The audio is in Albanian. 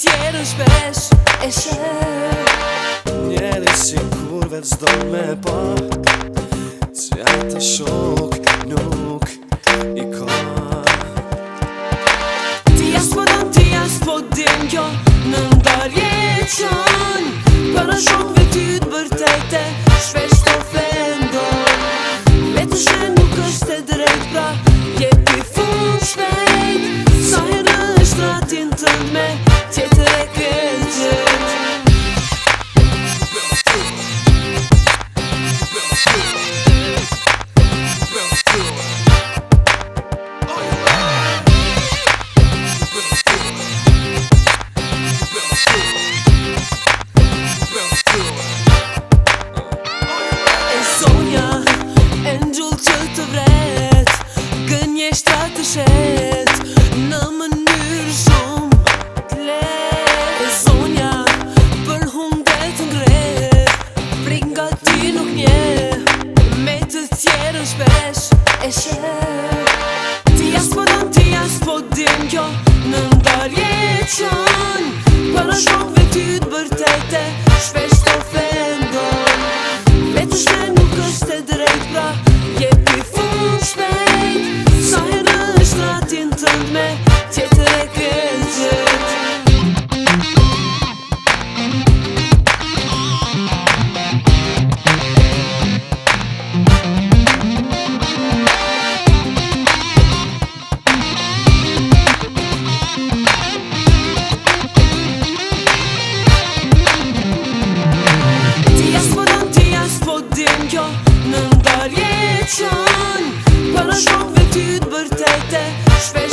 tjerën shpesh e sheh. Njeri si kur veç do me pak, që ata shok nuk i ka. Ti as po dëm, ti as po dim, kjo në ndarje qon. Para shokve ty t'bërtejte shpesh të ofendon. Vetë shre nuk është e drejt, pra jepi fund shpejt. Sa herë është ratin tënd me tjetër e këtë. Të shet në mënyrë shumë t'let. E zonja për hundet ngre, prik nga ty nuk nje, me të tjerën shpesh e shet. Ti as po dëm, ti as po dim, kjo në ndarje qon. Para shokve ty t'bërtejte shpesh të ofendon. Vetë shme nuk është e drejt, pra jepi fund shpejt. Sa herë është ratin tënd me tjetër e këtë. Ti as po dëm, ti as po dim, kjo në ndarje qon. Para shokve ty t'bërtejte shpesh